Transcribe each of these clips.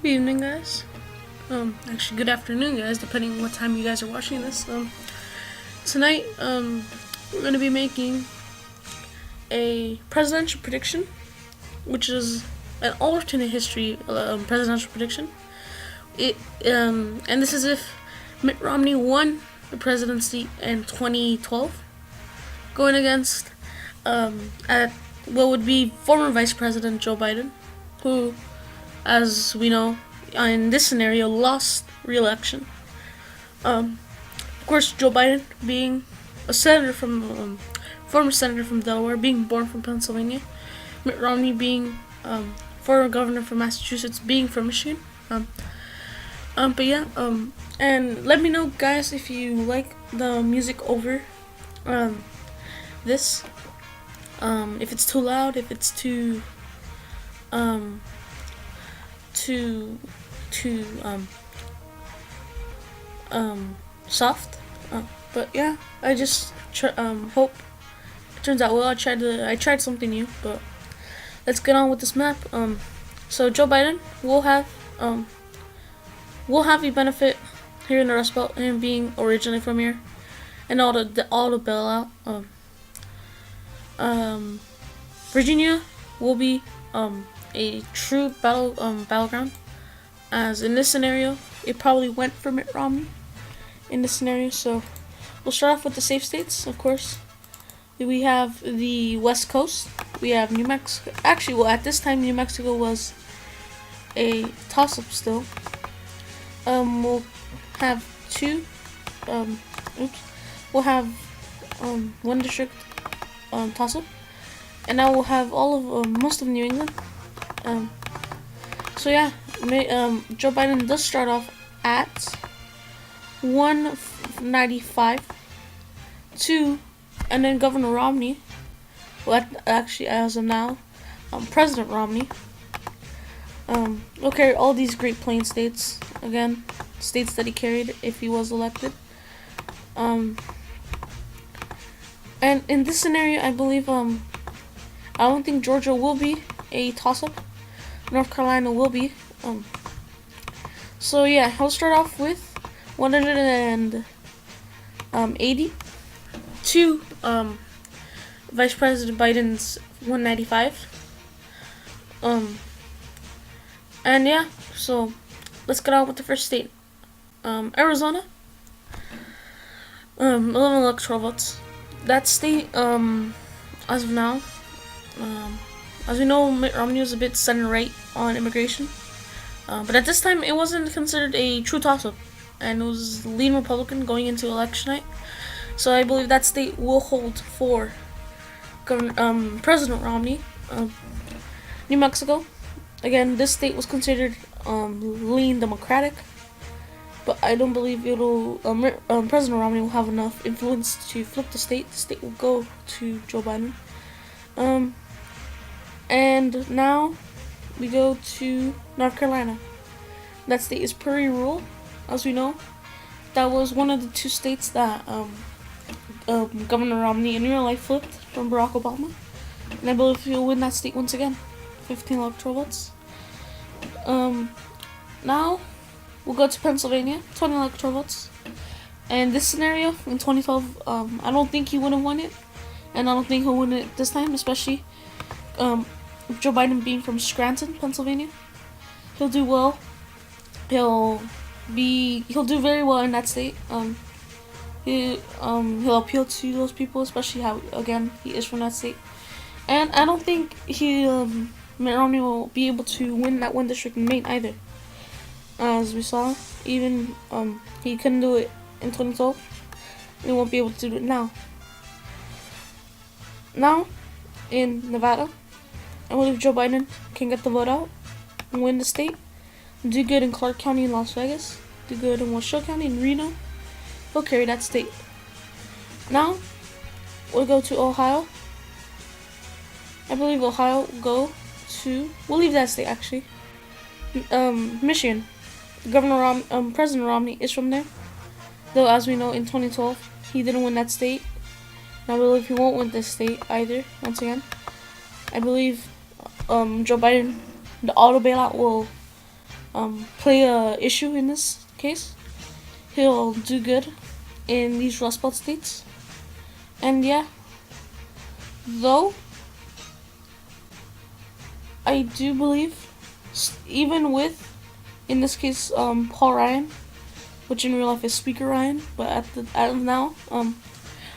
Good evening, guys. Actually, good afternoon, guys, depending on what time you guys are watching this. Tonight, we're going to be making a presidential prediction, which is an alternate history presidential prediction. And this is if Mitt Romney won the presidency in 2012, going against at what would be former Vice President Joe Biden, who, as we know, in this scenario, lost re-election. Of course, Joe Biden being a senator from former senator from Delaware, being born from Pennsylvania. Mitt Romney being former governor from Massachusetts, being from Michigan. But yeah, and let me know, guys, if you like the music over this. If it's too loud, if it's too soft. But yeah, I just hope it turns out well. I tried something new, but let's get on with this map. So Joe Biden will have a benefit here in the Rust Belt, him being originally from here, and all the bailout. Virginia will be a true battleground, as in this scenario it probably went for Mitt Romney in this scenario. So we'll start off with the safe states. Of course, we have the West Coast. We have New Mexico. Actually, well, at this time New Mexico was a toss-up still. We'll have two. We'll have one district toss-up, and now we'll have all of most of New England. So yeah, Joe Biden does start off at 195 2, and then Governor Romney, well, actually as of now, President Romney, will carry all these Great Plains states, again, states that he carried if he was elected. And in this scenario, I believe, I don't think Georgia will be a toss-up. North Carolina will be. So yeah, I'll start off with 180 to Vice President Biden's 195. And yeah, so let's get on with the first state. Arizona. 11 electoral votes. That state, as of now, as we know, Mitt Romney was a bit center-right on immigration. But at this time, it wasn't considered a true toss-up, and it was lean Republican going into election night. So I believe that state will hold for President Romney. New Mexico, again, this state was considered lean Democratic, but I don't believe it'll. President Romney will have enough influence to flip the state. The state will go to Joe Biden. And now we go to North Carolina. That state is pretty rural, as we know. That was one of the two states that Governor Romney in real life flipped from Barack Obama. And I believe he'll win that state once again. 15 electoral votes. Now we'll go to Pennsylvania. 20 electoral votes. And this scenario in 2012, I don't think he would have won it. And I don't think he'll win it this time, especially Joe Biden being from Scranton, Pennsylvania. He'll do well. He'll do very well in that state. He'll appeal to those people, especially how, again, he is from that state. And I don't think Mitt Romney will be able to win that one district in Maine either. As we saw, even he couldn't do it in 2012. He won't be able to do it now. Now, in Nevada, I believe Joe Biden can get the vote out and win the state. Do good in Clark County and Las Vegas. Do good in Washoe County and Reno. He'll carry that state. Now, we'll go to Ohio. I believe Ohio will go to... We'll leave that state, actually. Michigan. President Romney is from there. Though, as we know, in 2012, he didn't win that state. And I believe he won't win this state either, once again. I believe Joe Biden, the auto bailout will play a issue in this case. He'll do good in these Rust Belt states. And yeah, though I do believe, even with, in this case, Paul Ryan, which in real life is Speaker Ryan, but as of now,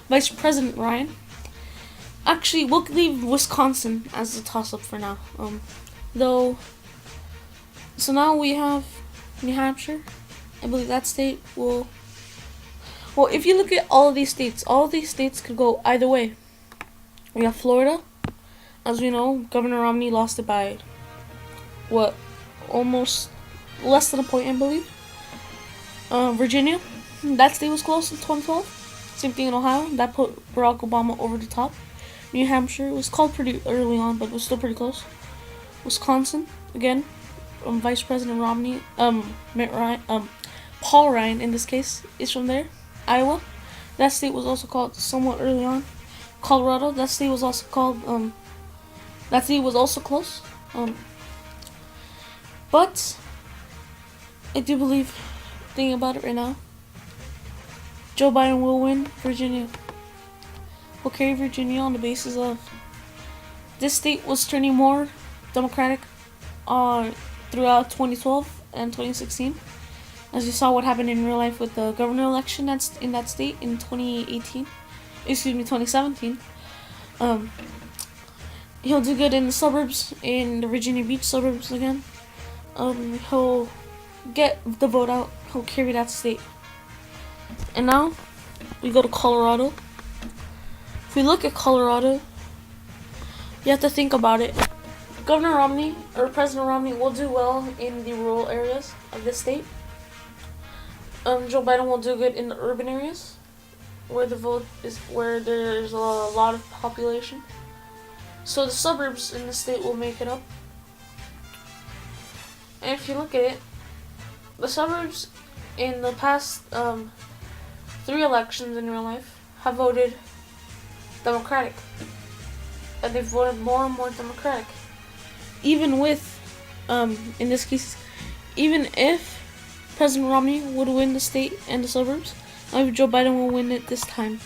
Vice President Ryan. Actually, we'll leave Wisconsin as a toss-up for now. Though, so now we have New Hampshire. I believe that state will. Well, if you look at all of these states could go either way. We have Florida. As we know, Governor Romney lost it by, almost less than a point, I believe. Virginia, that state was close in 2012. Same thing in Ohio, that put Barack Obama over the top. New Hampshire, it was called pretty early on, but it was still pretty close. Wisconsin, again, Vice President Romney, Mitt Ryan, Paul Ryan in this case, is from there. Iowa, that state was also called somewhat early on. Colorado, that state was also called, that state was also close. But I do believe, thinking about it right now, Joe Biden will win Virginia. Will carry Virginia on the basis of this state was turning more Democratic throughout 2012 and 2016. As you saw what happened in real life with the governor election that's in that state in 2017. He'll do good in the suburbs, in the Virginia Beach suburbs again. He'll get the vote out. He'll carry that state. And now we go to Colorado. If we look at Colorado, you have to think about it. Governor Romney or President Romney will do well in the rural areas of this state. Joe Biden will do good in the urban areas where the vote is, where there's a lot of population. So the suburbs in the state will make it up. And if you look at it, the suburbs in the past 3 elections in real life have voted Democratic. And they've voted more and more Democratic. Even with, in this case, even if President Romney would win the state and the suburbs, I believe Joe Biden will win it this time.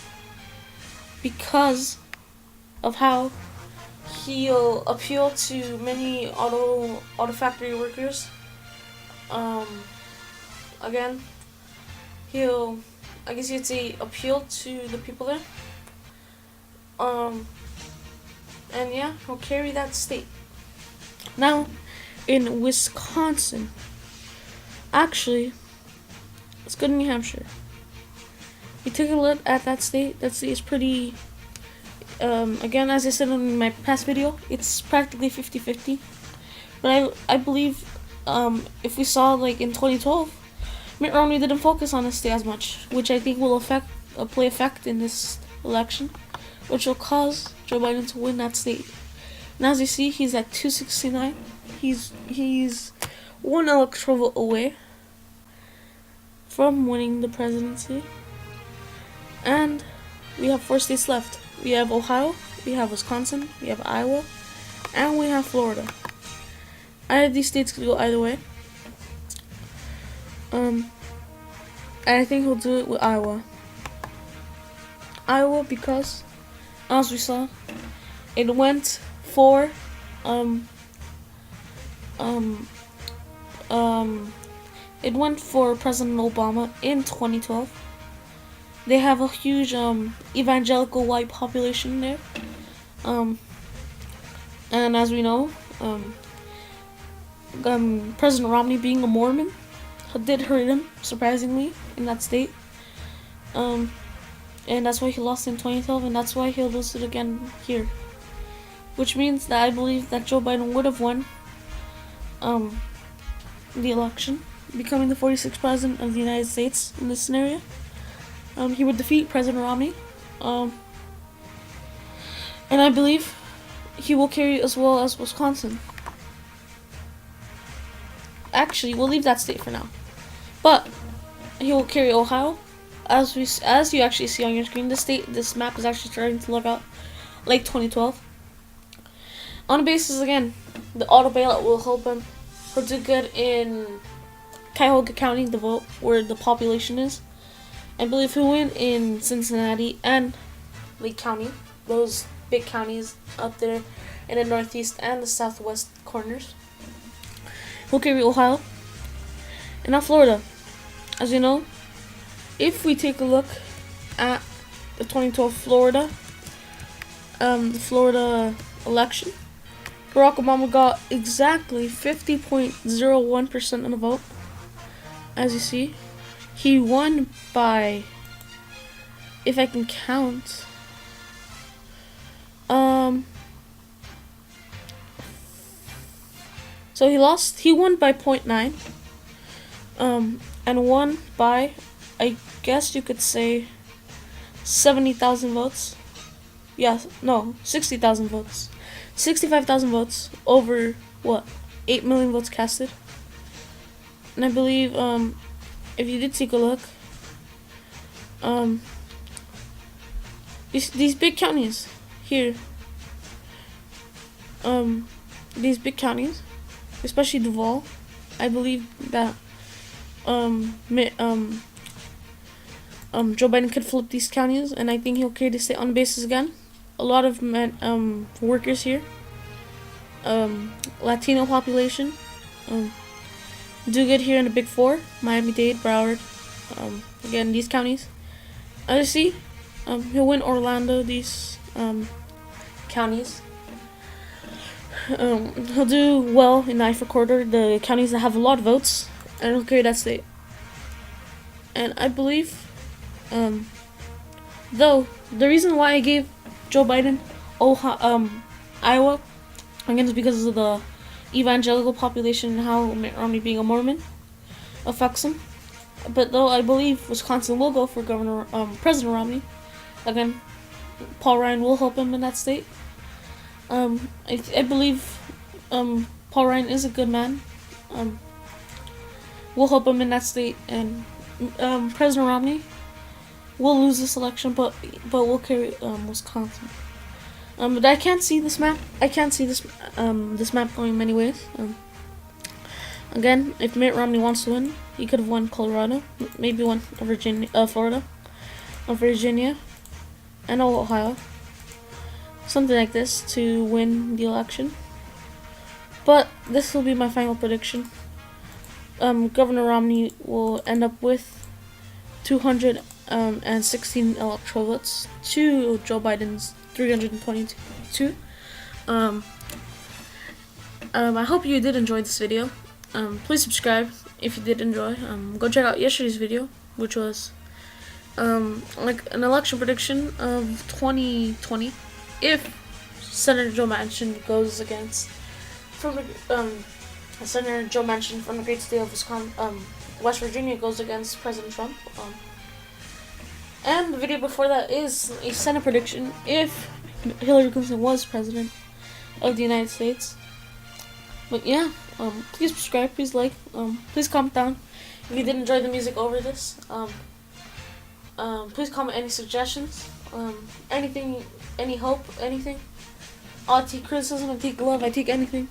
Because of how he'll appeal to many auto factory workers. Again, he'll, I guess you'd say, appeal to the people there. And yeah, he'll carry that state. Now, in Wisconsin, actually, let's go to New Hampshire. You take a look at that state is pretty, again, as I said in my past video, it's practically 50-50. But I believe, if we saw, like, in 2012, Mitt Romney didn't focus on this state as much, which I think will play effect in this election, which will cause Joe Biden to win that state. And as you see, he's at 269. He's one electoral vote away from winning the presidency. And we have 4 states left. We have Ohio, we have Wisconsin, we have Iowa, and we have Florida. Either of these states could go either way. And I think he'll do it with Iowa. Iowa because, as we saw, it went for it went for President Obama in 2012. They have a huge evangelical white population there. And as we know, President Romney being a Mormon did hurt him, surprisingly, in that state. And that's why he lost in 2012, and that's why he'll lose it again here. Which means that I believe that Joe Biden would have won the election, becoming the 46th president of the United States in this scenario. He would defeat President Romney. And I believe he will carry as well as Wisconsin. Actually, we'll leave that state for now. But he will carry Ohio. As you actually see on your screen, this map is actually starting to look out like 2012. On the basis, again, the auto bailout will help him. He'll do good in Cuyahoga County, the vote where the population is. I believe he'll win in Cincinnati and Lake County, those big counties up there in the northeast and the southwest corners. He'll carry Ohio. And now Florida. As you know, if we take a look at the 2012 the Florida election, Barack Obama got exactly 50.01% of the vote. As you see, he won by, if I can count, so he won by 0.9, and won by, I guess you could say, 70,000 votes. Yeah, no, 60,000 votes. 65,000 votes over, 8 million votes casted. And I believe, if you did take a look, these big counties here, these big counties, especially Duval, I believe that Joe Biden could flip these counties, and I think he'll carry the state on bases again. A lot of workers here, Latino population, do good here in the Big Four: Miami-Dade, Broward. Again, these counties. As you see, he'll win Orlando. These counties. He'll do well in the I-4 corridor, the counties that have a lot of votes, and he'll carry that state. And I believe, though, the reason why I gave Joe Biden Iowa, again, is because of the evangelical population and how Mitt Romney being a Mormon affects him. But though I believe Wisconsin will go for President Romney, again, Paul Ryan will help him in that state. I believe Paul Ryan is a good man. We'll help him in that state, and President Romney will lose this election, but we'll carry Wisconsin. But I can't see this map. I can't see this map going many ways. Again, if Mitt Romney wants to win, he could have won Colorado, maybe won Florida, Virginia, and Ohio. Something like this to win the election. But this will be my final prediction. Governor Romney will end up with 216 electoral votes to Joe Biden's 322. I hope you did enjoy this video. Please subscribe if you did enjoy. Go check out yesterday's video, which was like an election prediction of 2020 if Senator Joe Manchin goes against Senator Joe Manchin from the great state of West Virginia goes against President Trump. And the video before that is a Senate prediction if Hillary Clinton was president of the United States. But yeah, please subscribe, please like, please comment down if you did enjoy the music over this. Please comment any suggestions, anything, any hope, anything. I'll take criticism, I take love, I take anything.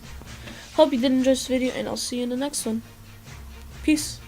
Hope you did enjoy this video, and I'll see you in the next one. Peace.